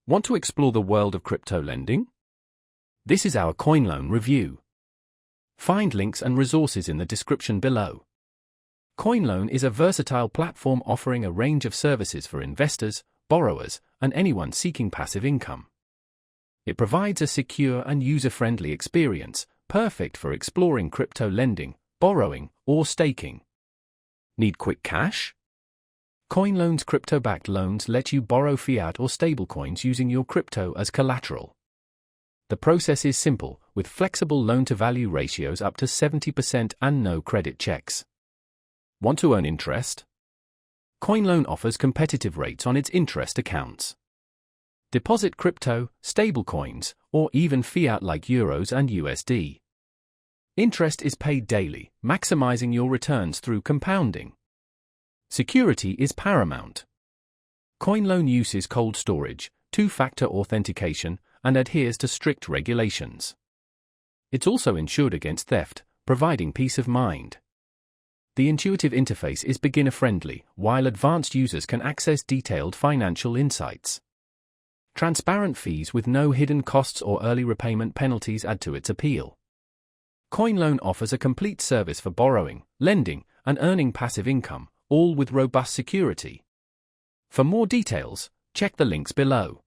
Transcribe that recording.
Want to explore the world of crypto lending? This is our CoinLoan review. Find links and resources in the description below. CoinLoan is a versatile platform offering a range of services for investors, borrowers, and anyone seeking passive income. It provides a secure and user-friendly experience, perfect for exploring crypto lending, borrowing, or staking. Need quick cash? CoinLoan's crypto-backed loans let you borrow fiat or stablecoins using your crypto as collateral. The process is simple, with flexible loan-to-value ratios up to 70% and no credit checks. Want to earn interest? CoinLoan offers competitive rates on its interest accounts. Deposit crypto, stablecoins, or even fiat like euros and USD. Interest is paid daily, maximizing your returns through compounding. Security is paramount. CoinLoan uses cold storage, two-factor authentication, and adheres to strict regulations. It's also insured against theft, providing peace of mind. The intuitive interface is beginner-friendly, while advanced users can access detailed financial insights. Transparent fees with no hidden costs or early repayment penalties add to its appeal. CoinLoan offers a complete service for borrowing, lending, and earning passive income, all with robust security. For more details, check the links below.